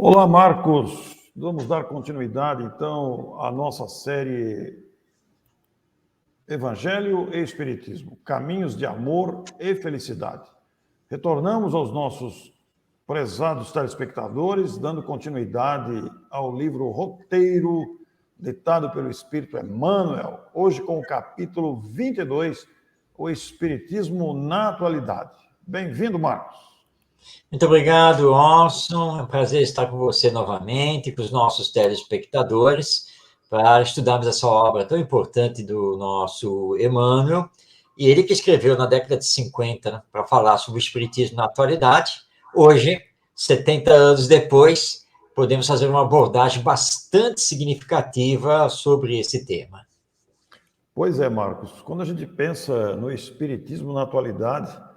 Olá, Marcos. Vamos dar continuidade, então, à nossa série Evangelho e Espiritismo, Caminhos de Amor e Felicidade. Retornamos aos nossos prezados telespectadores, dando continuidade ao livro Roteiro, ditado pelo Espírito Emmanuel, hoje com o capítulo 22, O Espiritismo na Atualidade. Bem-vindo, Marcos. Muito obrigado, Orson. É um prazer estar com você novamente, com os nossos telespectadores, para estudarmos essa obra tão importante do nosso Emmanuel. E ele que escreveu na década de 50, né, para falar sobre o espiritismo na atualidade. Hoje, 70 anos depois, podemos fazer uma abordagem bastante significativa sobre esse tema. Pois é, Marcos. Quando a gente pensa no espiritismo na atualidade,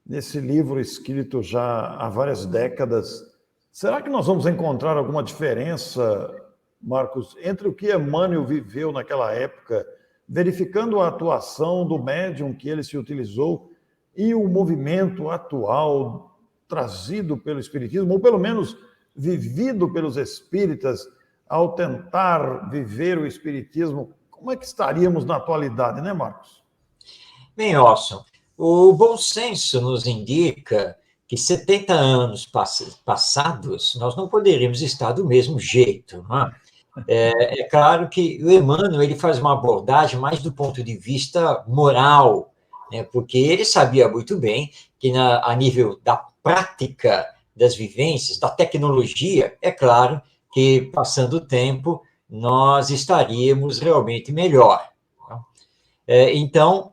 nesse livro escrito já há várias décadas, será que nós vamos encontrar alguma diferença, Marcos, entre o que Emmanuel viveu naquela época, verificando a atuação do médium que ele se utilizou e o movimento atual trazido pelo espiritismo, ou pelo menos vivido pelos espíritas, ao tentar viver o espiritismo? Como é que estaríamos na atualidade, né, Marcos? Bem, Orson, o bom senso nos indica que 70 anos passados, nós não poderíamos estar do mesmo jeito. Não é? É claro que o Emmanuel ele faz uma abordagem mais do ponto de vista moral, né, porque ele sabia muito bem que a nível da prática das vivências, da tecnologia, é claro que, passando o tempo, nós estaríamos realmente melhor. Não? Então,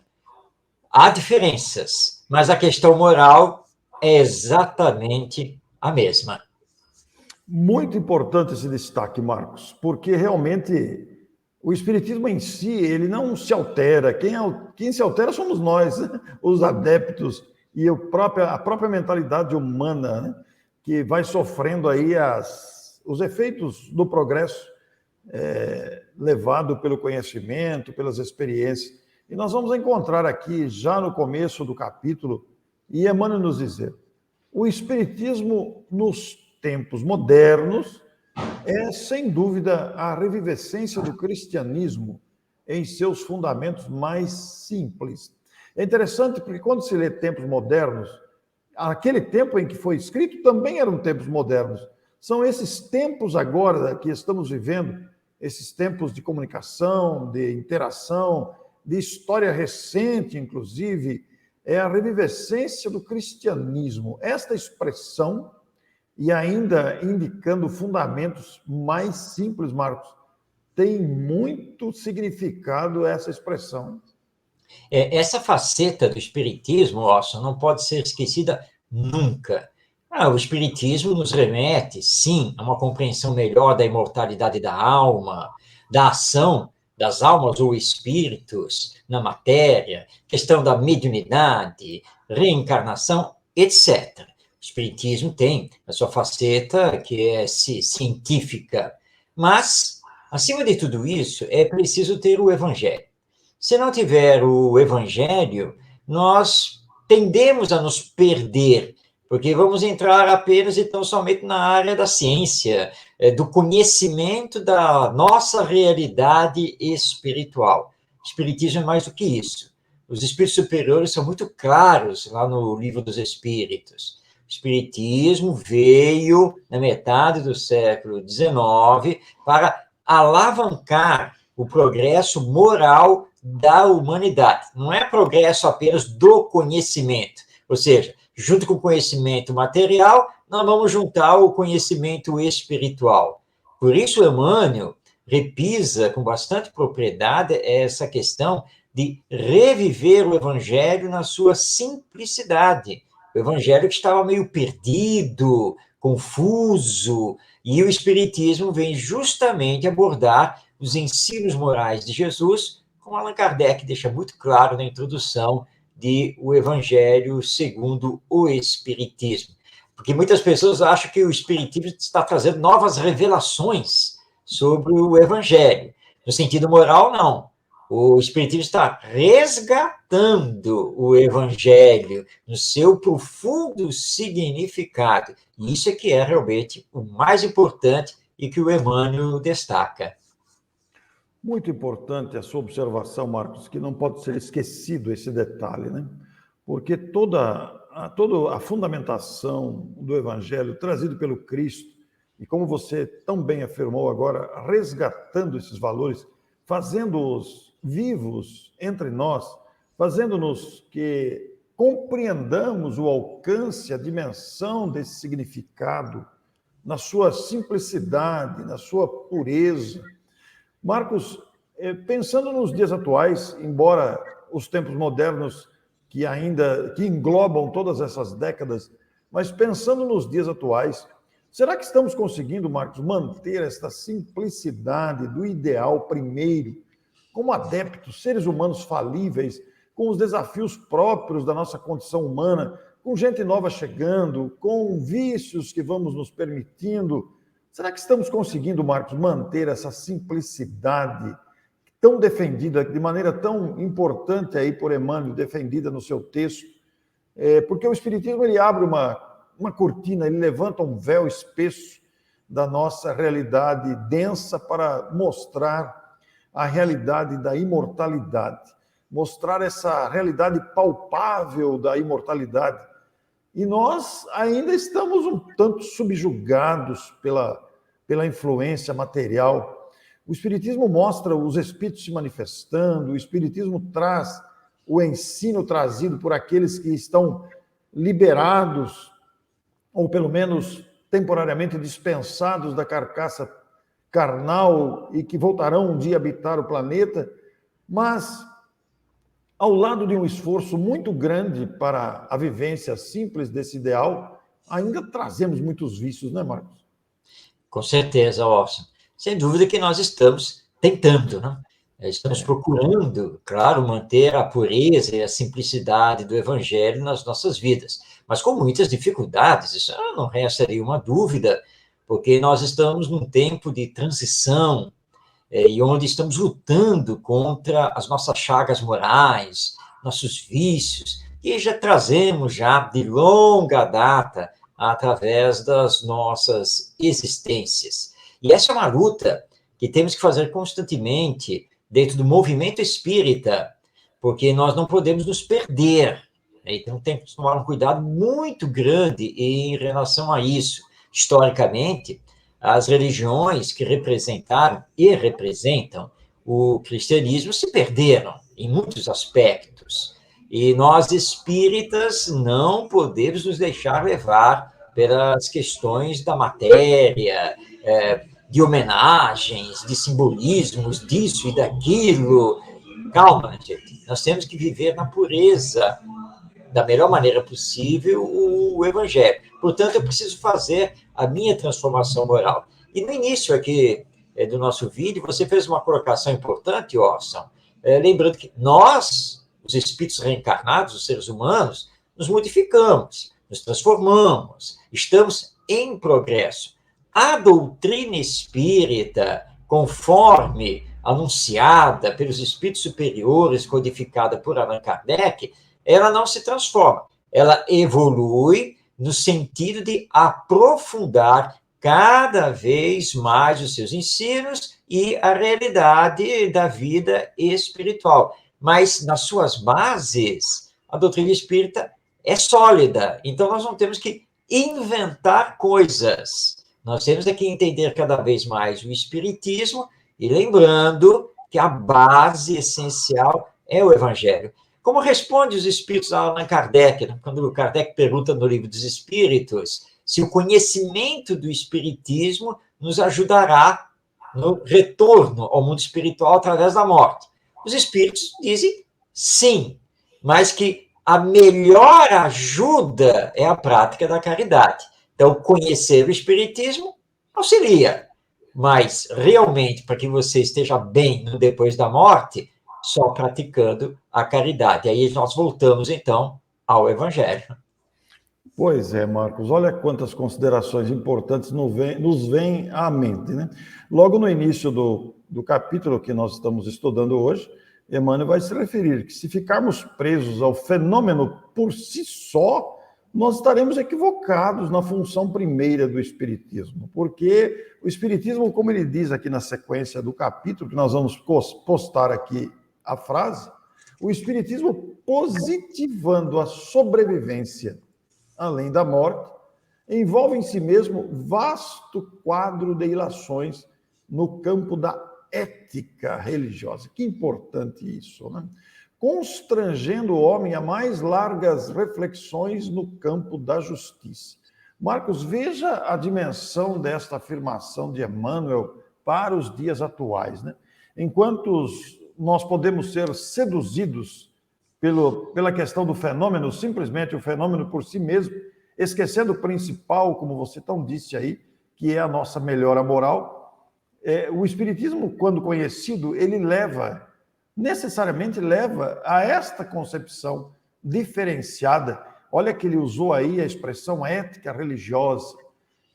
há diferenças, mas a questão moral é exatamente a mesma. Muito importante esse destaque, Marcos, porque realmente o espiritismo em si, ele não se altera. Quem se altera somos nós, né? Os adeptos e a própria mentalidade humana, né? Que vai sofrendo aí os efeitos do progresso levado pelo conhecimento, pelas experiências. E nós vamos encontrar aqui, já no começo do capítulo, e Emmanuel nos dizer, o espiritismo nos tempos modernos é, sem dúvida, a revivescência do cristianismo em seus fundamentos mais simples. É interessante porque quando se lê tempos modernos, aquele tempo em que foi escrito também eram tempos modernos. São esses tempos agora que estamos vivendo, esses tempos de comunicação, de interação, de história recente, inclusive, é a revivescência do cristianismo. Esta expressão, e ainda indicando fundamentos mais simples, Marcos, tem muito significado essa expressão. Essa faceta do espiritismo, Orson, não pode ser esquecida nunca. O espiritismo nos remete, sim, a uma compreensão melhor da imortalidade da alma, da ação das almas ou espíritos na matéria, questão da mediunidade, reencarnação, etc. O espiritismo tem a sua faceta que é científica, mas, acima de tudo isso, é preciso ter o evangelho. Se não tiver o evangelho, nós tendemos a nos perder, porque vamos entrar apenas e tão somente na área da ciência, do conhecimento da nossa realidade espiritual. O espiritismo é mais do que isso. Os espíritos superiores são muito claros lá no Livro dos Espíritos. O espiritismo veio na metade do século XIX para alavancar o progresso moral da humanidade. Não é progresso apenas do conhecimento, ou seja, junto com o conhecimento material, nós vamos juntar o conhecimento espiritual. Por isso, Emmanuel repisa com bastante propriedade essa questão de reviver o evangelho na sua simplicidade. O evangelho que estava meio perdido, confuso, e o espiritismo vem justamente abordar os ensinos morais de Jesus, como Allan Kardec deixa muito claro na introdução de O Evangelho segundo o Espiritismo. Porque muitas pessoas acham que o Espiritismo está trazendo novas revelações sobre o Evangelho. No sentido moral, não. O Espiritismo está resgatando o Evangelho no seu profundo significado. E isso é que é realmente o mais importante e que o Emmanuel destaca. Muito importante a sua observação, Marcos, que não pode ser esquecido esse detalhe, né? Porque toda a fundamentação do Evangelho trazido pelo Cristo, e como você tão bem afirmou agora, resgatando esses valores, fazendo-os vivos entre nós, fazendo-nos que compreendamos o alcance, a dimensão desse significado, na sua simplicidade, na sua pureza. Marcos, pensando nos dias atuais, embora os tempos modernos que englobam todas essas décadas, mas pensando nos dias atuais, será que estamos conseguindo, Marcos, manter esta simplicidade do ideal primeiro, como adeptos, seres humanos falíveis, com os desafios próprios da nossa condição humana, com gente nova chegando, com vícios que vamos nos permitindo? Será que estamos conseguindo, Marcos, manter essa simplicidade tão defendida, de maneira tão importante aí por Emmanuel, defendida no seu texto? Porque o Espiritismo ele abre uma cortina, ele levanta um véu espesso da nossa realidade densa para mostrar a realidade da imortalidade, mostrar essa realidade palpável da imortalidade. E nós ainda estamos um tanto subjugados pela influência material. O Espiritismo mostra os espíritos se manifestando, o Espiritismo traz o ensino trazido por aqueles que estão liberados, ou pelo menos temporariamente dispensados da carcaça carnal e que voltarão um dia a habitar o planeta, mas ao lado de um esforço muito grande para a vivência simples desse ideal, ainda trazemos muitos vícios, né, Marcos? Com certeza, Orson. Sem dúvida que nós estamos tentando, né? Estamos procurando, claro, manter a pureza e a simplicidade do Evangelho nas nossas vidas, mas com muitas dificuldades, isso não resta nenhuma dúvida, porque nós estamos num tempo de transição, e onde estamos lutando contra as nossas chagas morais, nossos vícios, que já trazemos já de longa data através das nossas existências. E essa é uma luta que temos que fazer constantemente dentro do movimento espírita, porque nós não podemos nos perder. Então, temos que tomar um cuidado muito grande em relação a isso. Historicamente, as religiões que representaram e representam o cristianismo se perderam em muitos aspectos. E nós, espíritas, não podemos nos deixar levar pelas questões da matéria, de homenagens, de simbolismos, disso e daquilo. Calma, gente. Nós temos que viver na pureza, da melhor maneira possível, o Evangelho. Portanto, eu preciso fazer a minha transformação moral. E no início aqui do nosso vídeo, você fez uma colocação importante, Orson, lembrando que nós, os espíritos reencarnados, os seres humanos, nos modificamos, nos transformamos, estamos em progresso. A doutrina espírita, conforme anunciada pelos espíritos superiores, codificada por Allan Kardec, ela não se transforma, ela evolui no sentido de aprofundar cada vez mais os seus ensinos e a realidade da vida espiritual. Mas, nas suas bases, a doutrina espírita é sólida, então nós não temos que inventar coisas, nós temos que entender cada vez mais o espiritismo e lembrando que a base essencial é o Evangelho. Como responde os espíritos a Allan Kardec, né? Quando Kardec pergunta no Livro dos Espíritos se o conhecimento do espiritismo nos ajudará no retorno ao mundo espiritual através da morte. Os espíritos dizem sim, mas que a melhor ajuda é a prática da caridade. Então, conhecer o espiritismo auxilia, mas realmente, para que você esteja bem no depois da morte, só praticando a caridade. Aí nós voltamos, então, ao Evangelho. Pois é, Marcos, olha quantas considerações importantes nos vêm à mente, né? Logo no início do capítulo que nós estamos estudando hoje, Emmanuel vai se referir que se ficarmos presos ao fenômeno por si só, nós estaremos equivocados na função primeira do Espiritismo, porque o Espiritismo, como ele diz aqui na sequência do capítulo, que nós vamos postar aqui a frase, o Espiritismo, positivando a sobrevivência além da morte, envolve em si mesmo vasto quadro de ilações no campo da ética religiosa. Que importante isso, né? Constrangendo o homem a mais largas reflexões no campo da justiça. Marcos, veja a dimensão desta afirmação de Emmanuel para os dias atuais, né? Enquanto nós podemos ser seduzidos pela questão do fenômeno, simplesmente o fenômeno por si mesmo, esquecendo o principal, como você tão disse aí, que é a nossa melhora moral, o Espiritismo, quando conhecido, ele necessariamente leva a esta concepção diferenciada. Olha que ele usou aí a expressão ética religiosa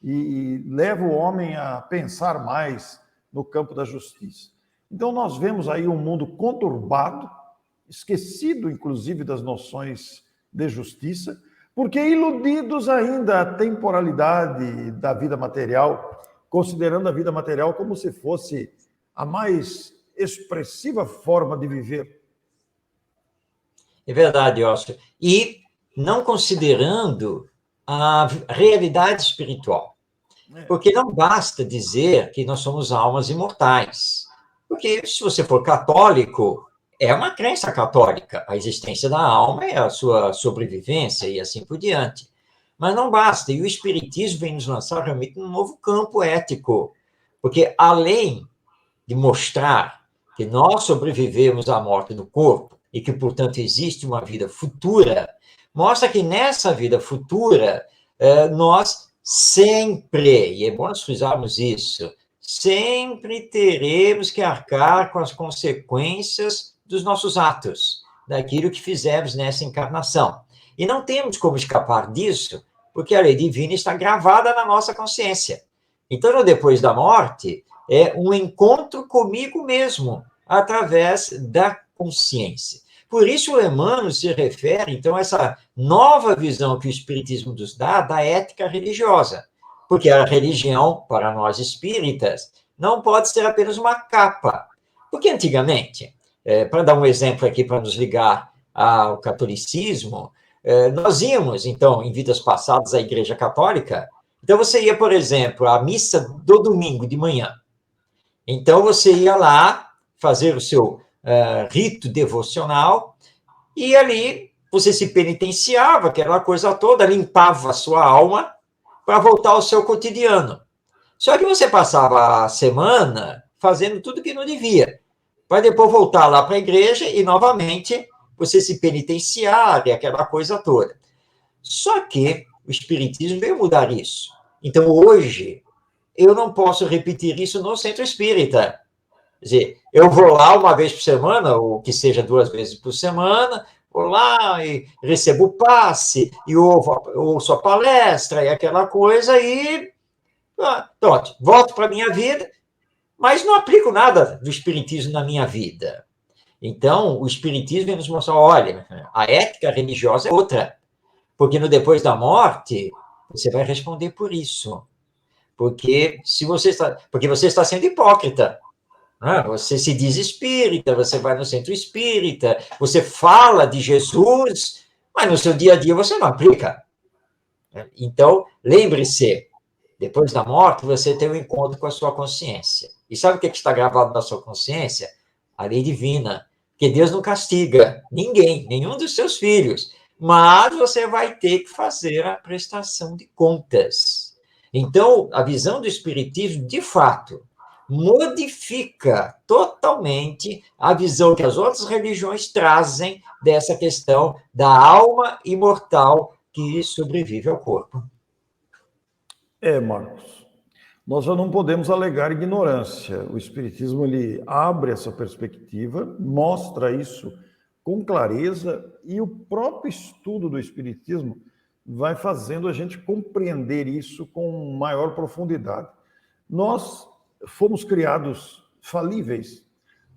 e leva o homem a pensar mais no campo da justiça. Então nós vemos aí um mundo conturbado, esquecido inclusive das noções de justiça, porque iludidos ainda a temporalidade da vida material, considerando a vida material como se fosse a mais expressiva forma de viver. É verdade, Oscar. E não considerando a realidade espiritual. Porque não basta dizer que nós somos almas imortais. Porque se você for católico, é uma crença católica. A existência da alma é a sua sobrevivência e assim por diante. Mas não basta. E o Espiritismo vem nos lançar realmente um novo campo ético. Porque além de mostrar que nós sobrevivemos à morte do corpo e que, portanto, existe uma vida futura, mostra que nessa vida futura nós sempre, e é bom nós frisarmos isso, sempre teremos que arcar com as consequências dos nossos atos, daquilo que fizemos nessa encarnação. E não temos como escapar disso, porque a lei divina está gravada na nossa consciência. Então, no depois da morte, é um encontro comigo mesmo, através da consciência. Por isso, o Emmanuel se refere, então, a essa nova visão que o Espiritismo nos dá da ética religiosa. Porque a religião, para nós espíritas, não pode ser apenas uma capa. Porque antigamente, para dar um exemplo aqui para nos ligar ao catolicismo, nós íamos, então, em vidas passadas, à Igreja Católica. Então, você ia, por exemplo, à missa do domingo de manhã. Então, você ia lá fazer o seu rito devocional e ali você se penitenciava, aquela coisa toda, limpava a sua alma para voltar ao seu cotidiano. Só que você passava a semana fazendo tudo que não devia, para depois voltar lá para a igreja e, novamente, você se penitenciar e aquela coisa toda. Só que o Espiritismo veio mudar isso. Então, hoje, eu não posso repetir isso no centro espírita. Quer dizer, eu vou lá uma vez por semana, ou que seja 2 vezes por semana, vou lá e recebo o passe, e ouço a palestra, e aquela coisa, e pronto, volto para a minha vida, mas não aplico nada do Espiritismo na minha vida. Então, o Espiritismo vem nos mostrar, olha, a ética religiosa é outra, porque no depois da morte, você vai responder por isso. Porque você está sendo hipócrita. Né? Você se diz espírita, você vai no centro espírita, você fala de Jesus, mas no seu dia a dia você não aplica. Então, lembre-se, depois da morte, você tem um encontro com a sua consciência. E sabe o que está gravado na sua consciência? A lei divina. Que Deus não castiga ninguém, nenhum dos seus filhos. Mas você vai ter que fazer a prestação de contas. Então, a visão do Espiritismo, de fato, modifica totalmente a visão que as outras religiões trazem dessa questão da alma imortal que sobrevive ao corpo. Marcos, nós já não podemos alegar ignorância. O Espiritismo ele abre essa perspectiva, mostra isso com clareza, e o próprio estudo do Espiritismo vai fazendo a gente compreender isso com maior profundidade. Nós fomos criados falíveis,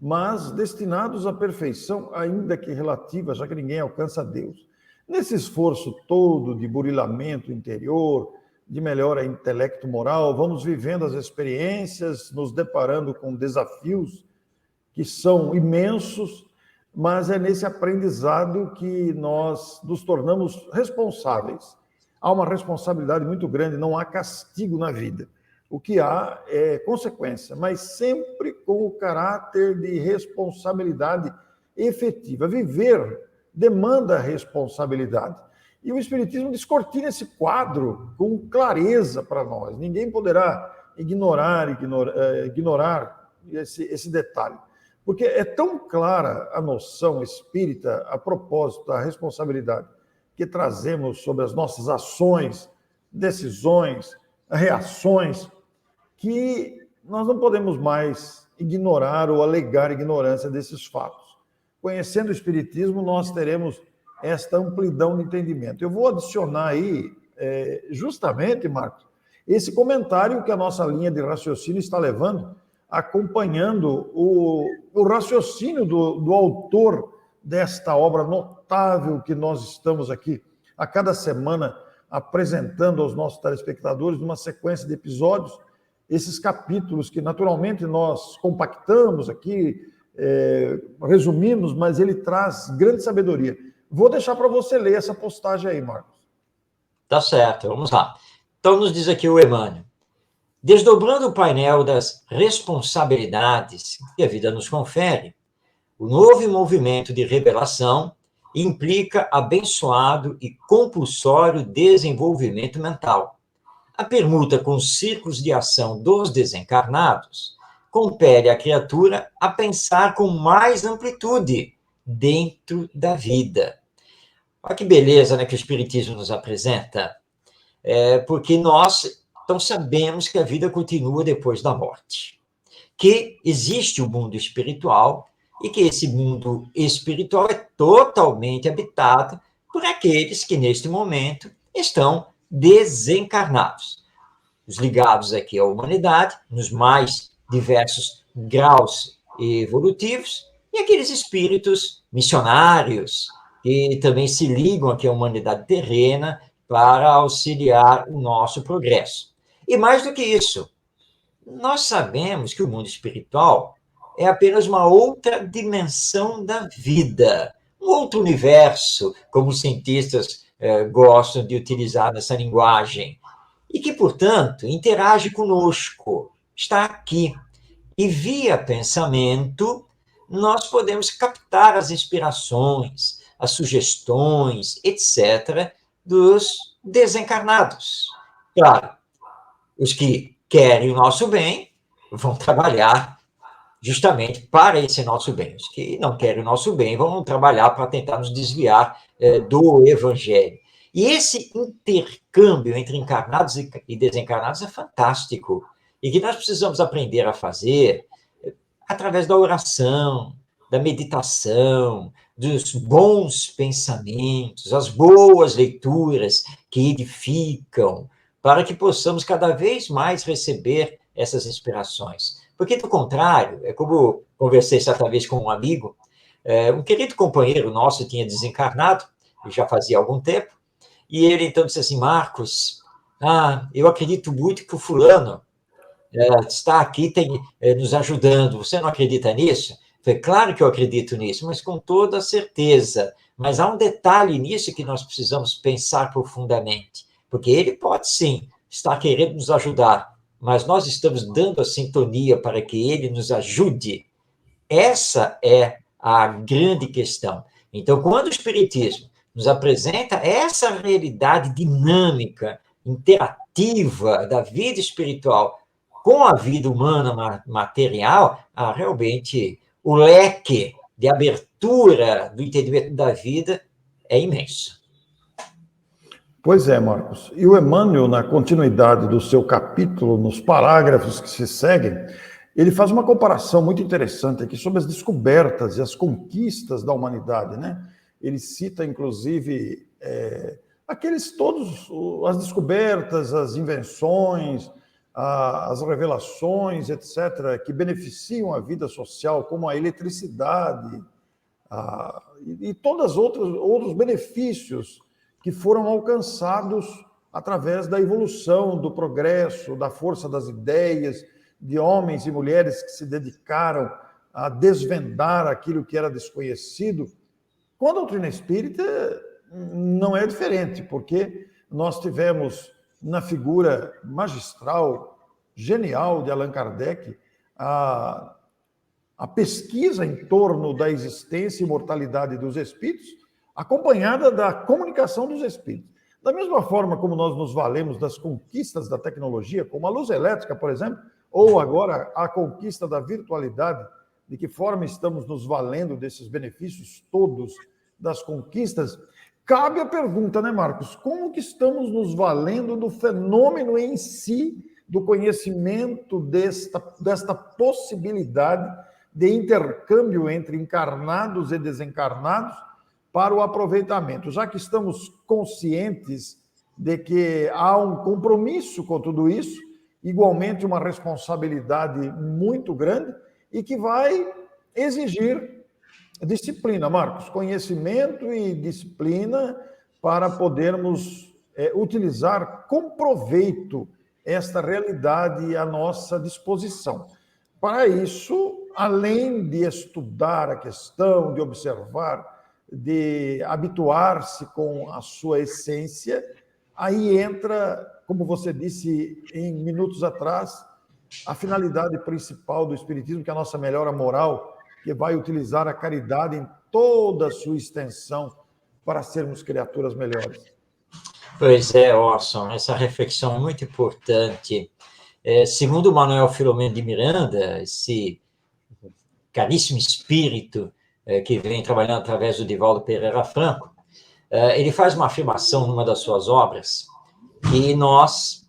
mas destinados à perfeição, ainda que relativa, já que ninguém alcança Deus. Nesse esforço todo de burilamento interior, de melhora intelecto moral, vamos vivendo as experiências, nos deparando com desafios que são imensos, mas é nesse aprendizado que nós nos tornamos responsáveis. Há uma responsabilidade muito grande, não há castigo na vida. O que há é consequência, mas sempre com o caráter de responsabilidade efetiva. Viver demanda responsabilidade. E o Espiritismo descortina esse quadro com clareza para nós. Ninguém poderá ignorar esse detalhe. Porque é tão clara a noção espírita a propósito da responsabilidade que trazemos sobre as nossas ações, decisões, reações, que nós não podemos mais ignorar ou alegar ignorância desses fatos. Conhecendo o Espiritismo, nós teremos esta amplidão de entendimento. Eu vou adicionar aí, justamente, Marcos, esse comentário que a nossa linha de raciocínio está levando, acompanhando o raciocínio do autor desta obra notável que nós estamos aqui, a cada semana, apresentando aos nossos telespectadores, numa sequência de episódios, esses capítulos que, naturalmente, nós compactamos aqui, resumimos, mas ele traz grande sabedoria. Vou deixar para você ler essa postagem aí, Marcos. Tá certo, vamos lá. Então, nos diz aqui o Emmanuel. Desdobrando o painel das responsabilidades que a vida nos confere, o novo movimento de revelação implica abençoado e compulsório desenvolvimento mental. A permuta com os círculos de ação dos desencarnados compele a criatura a pensar com mais amplitude dentro da vida. Olha que beleza, né, que o Espiritismo nos apresenta. Porque nós então sabemos que a vida continua depois da morte, que existe o mundo espiritual e que esse mundo espiritual é totalmente habitado por aqueles que neste momento estão desencarnados. Os ligados aqui à humanidade, nos mais diversos graus evolutivos, e aqueles espíritos missionários que também se ligam aqui à humanidade terrena para auxiliar o nosso progresso. E mais do que isso, nós sabemos que o mundo espiritual é apenas uma outra dimensão da vida, um outro universo, como os cientistas gostam de utilizar nessa linguagem, e que, portanto, interage conosco, está aqui. E via pensamento, nós podemos captar as inspirações, as sugestões, etc., dos desencarnados. Claro, os que querem o nosso bem vão trabalhar justamente para esse nosso bem. Os que não querem o nosso bem vão trabalhar para tentar nos desviar do Evangelho. E esse intercâmbio entre encarnados e desencarnados é fantástico. E que nós precisamos aprender a fazer através da oração, da meditação, dos bons pensamentos, as boas leituras que edificam, para que possamos cada vez mais receber essas inspirações. Porque, do contrário, é como eu conversei certa vez com um amigo, um querido companheiro nosso tinha desencarnado, já fazia algum tempo, e ele então disse assim, Marcos, eu acredito muito que o fulano está aqui nos ajudando, você não acredita nisso? Foi claro que eu acredito nisso, mas com toda certeza. Mas há um detalhe nisso que nós precisamos pensar profundamente, porque ele pode sim estar querendo nos ajudar, mas nós estamos dando a sintonia para que ele nos ajude. Essa é a grande questão. Então, quando o Espiritismo nos apresenta essa realidade dinâmica, interativa da vida espiritual com a vida humana material, realmente o leque de abertura do entendimento da vida é imenso. Pois é, Marcos. E o Emmanuel, na continuidade do seu capítulo, nos parágrafos que se seguem, ele faz uma comparação muito interessante aqui sobre as descobertas e as conquistas da humanidade, né? Ele cita, inclusive, as descobertas, as invenções, as revelações, etc., que beneficiam a vida social, como a eletricidade, e todos outros benefícios que foram alcançados através da evolução, do progresso, da força das ideias, de homens e mulheres que se dedicaram a desvendar aquilo que era desconhecido. Com a doutrina espírita não é diferente, porque nós tivemos na figura magistral, genial de Allan Kardec, a pesquisa em torno da existência e imortalidade dos espíritos, acompanhada da comunicação dos espíritos. Da mesma forma como nós nos valemos das conquistas da tecnologia, como a luz elétrica, por exemplo, ou agora a conquista da virtualidade, de que forma estamos nos valendo desses benefícios todos das conquistas, cabe a pergunta, né, Marcos? Como que estamos nos valendo do fenômeno em si, do conhecimento desta possibilidade de intercâmbio entre encarnados e desencarnados para o aproveitamento? Já que estamos conscientes de que há um compromisso com tudo isso, igualmente uma responsabilidade muito grande e que vai exigir disciplina, Marcos, conhecimento e disciplina para podermos utilizar com proveito esta realidade à nossa disposição. Para isso, além de estudar a questão, de observar, de habituar-se com a sua essência, aí entra, como você disse em minutos atrás, a finalidade principal do Espiritismo, que é a nossa melhora moral, que vai utilizar a caridade em toda a sua extensão para sermos criaturas melhores. Pois é, Orson, essa reflexão é muito importante. Segundo Manuel Filomeno de Miranda, esse caríssimo espírito que vem trabalhando através do Divaldo Pereira Franco, ele faz uma afirmação numa das suas obras que nós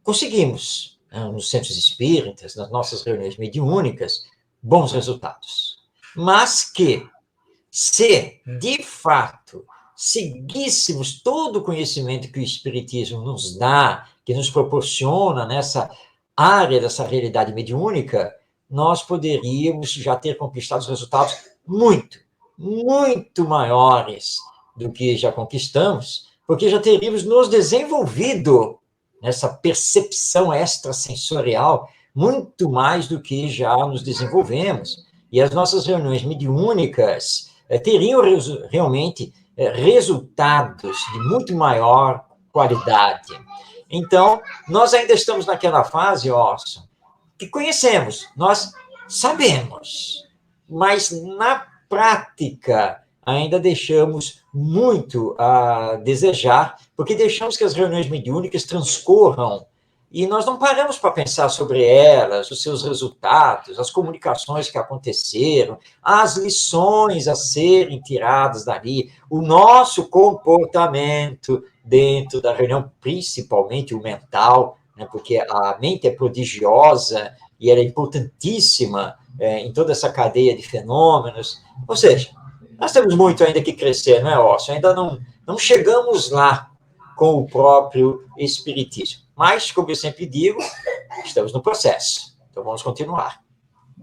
conseguimos, nos centros espíritas, nas nossas reuniões mediúnicas, bons resultados. Mas que, se, de fato, seguíssemos todo o conhecimento que o Espiritismo nos dá, que nos proporciona nessa área dessa realidade mediúnica, nós poderíamos já ter conquistado resultados muito, muito maiores do que já conquistamos, porque já teríamos nos desenvolvido nessa percepção extrasensorial muito mais do que já nos desenvolvemos. E as nossas reuniões mediúnicas teriam realmente resultados de muito maior qualidade. Então, nós ainda estamos naquela fase, Orson, que conhecemos, nós sabemos, mas na prática ainda deixamos muito a desejar, porque deixamos que as reuniões mediúnicas transcorram e nós não paramos para pensar sobre elas, os seus resultados, as comunicações que aconteceram, as lições a serem tiradas dali, o nosso comportamento dentro da reunião, principalmente o mental, né, porque a mente é prodigiosa e ela é importantíssima em toda essa cadeia de fenômenos. Ou seja, nós temos muito ainda que crescer, não é, Orson? Ainda não chegamos lá com o próprio Espiritismo. Mas, como eu sempre digo, estamos no processo. Então, vamos continuar.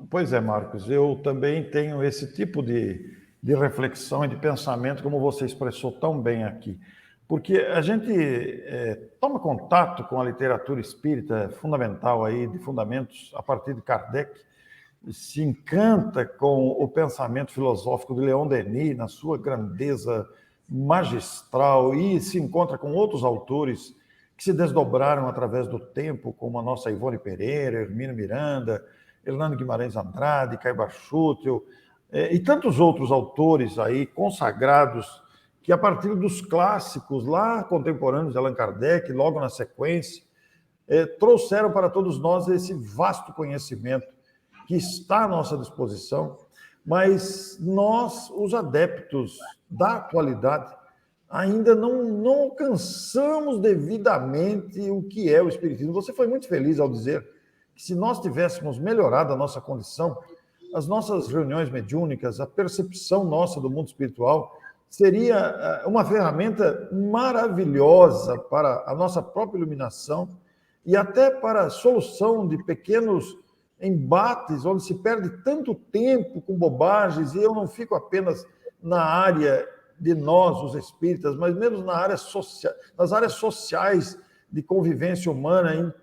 Pois é, Marcos. Eu também tenho esse tipo de reflexão e de pensamento, como você expressou tão bem aqui. Porque a gente toma contato com a literatura espírita fundamental aí, de fundamentos a partir de Kardec, se encanta com o pensamento filosófico de Leon Denis, na sua grandeza magistral, e se encontra com outros autores que se desdobraram através do tempo, como a nossa Ivone Pereira, Hermínio Miranda, Hernando Guimarães Andrade, Caibar Schutel, e tantos outros autores aí consagrados, que a partir dos clássicos lá contemporâneos de Allan Kardec, logo na sequência, trouxeram para todos nós esse vasto conhecimento que está à nossa disposição, mas nós, os adeptos da atualidade, ainda não alcançamos devidamente o que é o Espiritismo. Você foi muito feliz ao dizer que se nós tivéssemos melhorado a nossa condição, as nossas reuniões mediúnicas, a percepção nossa do mundo espiritual, seria uma ferramenta maravilhosa para a nossa própria iluminação e até para a solução de pequenos embates, onde se perde tanto tempo com bobagens, e eu não fico apenas na área de nós, os espíritas, mas mesmo nas áreas sociais de convivência humana.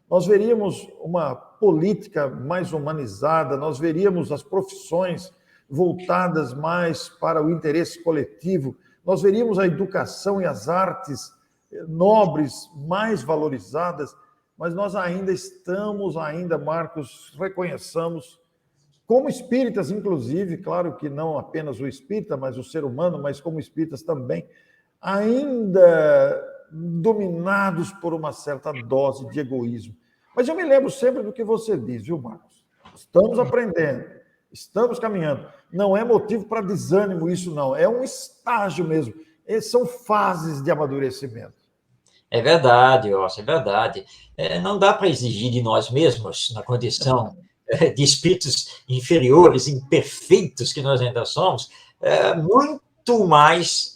Nós veríamos uma política mais humanizada, nós veríamos as profissões voltadas mais para o interesse coletivo, nós veríamos a educação e as artes nobres mais valorizadas, mas nós ainda estamos, Marcos, reconheçamos, como espíritas, inclusive, claro que não apenas o espírita, mas o ser humano, mas como espíritas também, ainda dominados por uma certa dose de egoísmo. Mas eu me lembro sempre do que você diz, viu, Marcos? Estamos aprendendo, estamos caminhando. Não é motivo para desânimo isso, não. É um estágio mesmo. São fases de amadurecimento. É verdade, Orson, é verdade. Não dá para exigir de nós mesmos, na condição de espíritos inferiores, imperfeitos que nós ainda somos, muito mais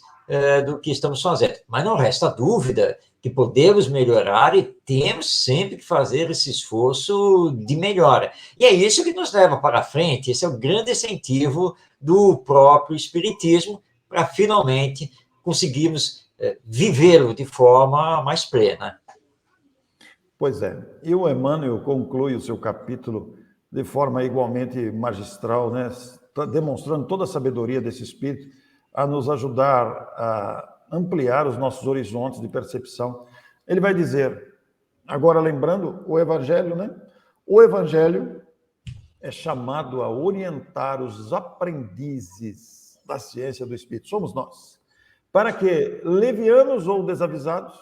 do que estamos fazendo. Mas não resta dúvida que podemos melhorar e temos sempre que fazer esse esforço de melhora. E é isso que nos leva para frente, esse é o grande incentivo do próprio Espiritismo para finalmente conseguirmos vivê-lo de forma mais plena. Pois é. E o Emmanuel conclui o seu capítulo de forma igualmente magistral, né? Demonstrando toda a sabedoria desse espírito a nos ajudar a ampliar os nossos horizontes de percepção. Ele vai dizer, agora lembrando o Evangelho, né? O Evangelho é chamado a orientar os aprendizes da ciência do Espírito, somos nós, para que, levianos ou desavisados,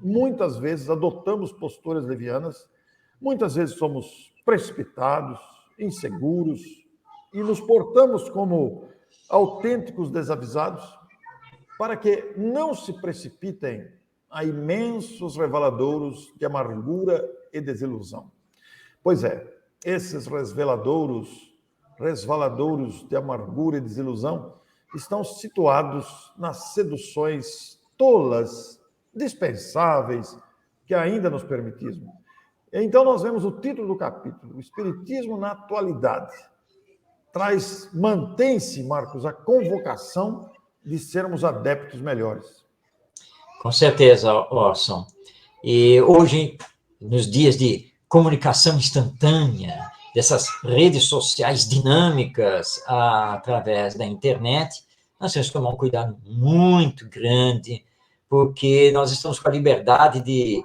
muitas vezes adotamos posturas levianas, muitas vezes somos precipitados, inseguros, e nos portamos como autênticos desavisados, para que não se precipitem a imensos reveladouros de amargura e desilusão. Pois é, esses resvaladouros de amargura e desilusão estão situados nas seduções tolas, dispensáveis, que ainda nos permitismo. Então, nós vemos o título do capítulo, o Espiritismo na Atualidade. Mantém-se, Marcos, a convocação de sermos adeptos melhores. Com certeza, Orson. E hoje, nos dias de comunicação instantânea, dessas redes sociais dinâmicas através da internet, nós temos que tomar um cuidado muito grande, porque nós estamos com a liberdade de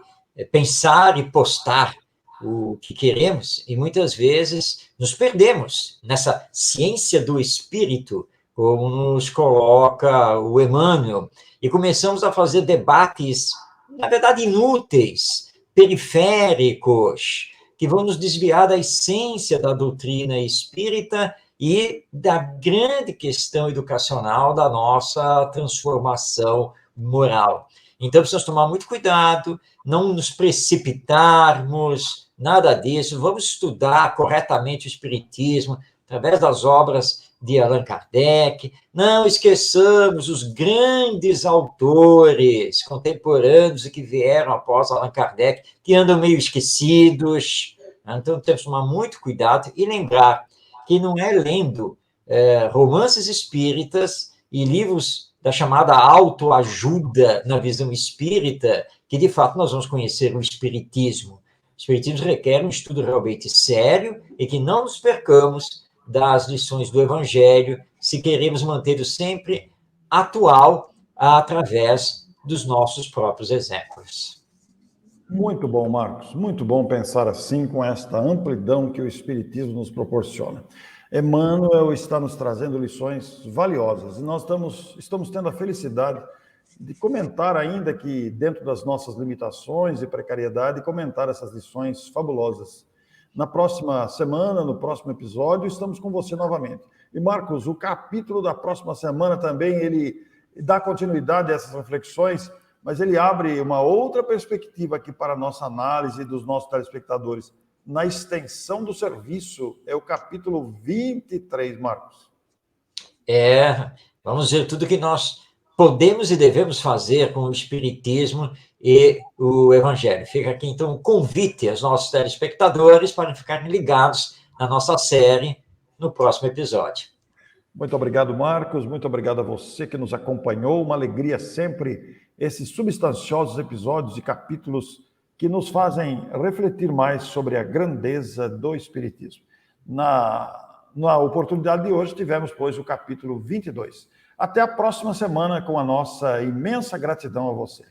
pensar e postar o que queremos, e muitas vezes nos perdemos nessa ciência do espírito, como nos coloca o Emmanuel, e começamos a fazer debates, na verdade, inúteis, periféricos, que vão nos desviar da essência da doutrina espírita e da grande questão educacional da nossa transformação moral. Então, precisamos tomar muito cuidado, não nos precipitarmos, nada disso. Vamos estudar corretamente o Espiritismo através das obras de Allan Kardec. Não esqueçamos os grandes autores contemporâneos e que vieram após Allan Kardec, que andam meio esquecidos. Então, temos que tomar muito cuidado e lembrar que não é lendo romances espíritas e livros da chamada autoajuda na visão espírita que, de fato, nós vamos conhecer o Espiritismo. O Espiritismo requer um estudo realmente sério e que não nos percamos das lições do Evangelho, se queremos mantê-lo sempre atual através dos nossos próprios exemplos. Muito bom, Marcos. Muito bom pensar assim, com esta amplidão que o Espiritismo nos proporciona. Emmanuel está nos trazendo lições valiosas e nós estamos tendo a felicidade de comentar, ainda que dentro das nossas limitações e precariedade, comentar essas lições fabulosas. Na próxima semana, no próximo episódio, estamos com você novamente. E, Marcos, o capítulo da próxima semana também, ele dá continuidade a essas reflexões, mas ele abre uma outra perspectiva aqui para a nossa análise dos nossos telespectadores. Na extensão do serviço, é o capítulo 23, Marcos. Vamos ver tudo que nós podemos e devemos fazer com o Espiritismo e o Evangelho. Fica aqui, então, um convite aos nossos telespectadores para ficarem ligados na nossa série no próximo episódio. Muito obrigado, Marcos. Muito obrigado a você que nos acompanhou. Uma alegria sempre esses substanciosos episódios e capítulos que nos fazem refletir mais sobre a grandeza do Espiritismo. Na oportunidade de hoje, tivemos, pois, o capítulo 22. Até a próxima semana, com a nossa imensa gratidão a você.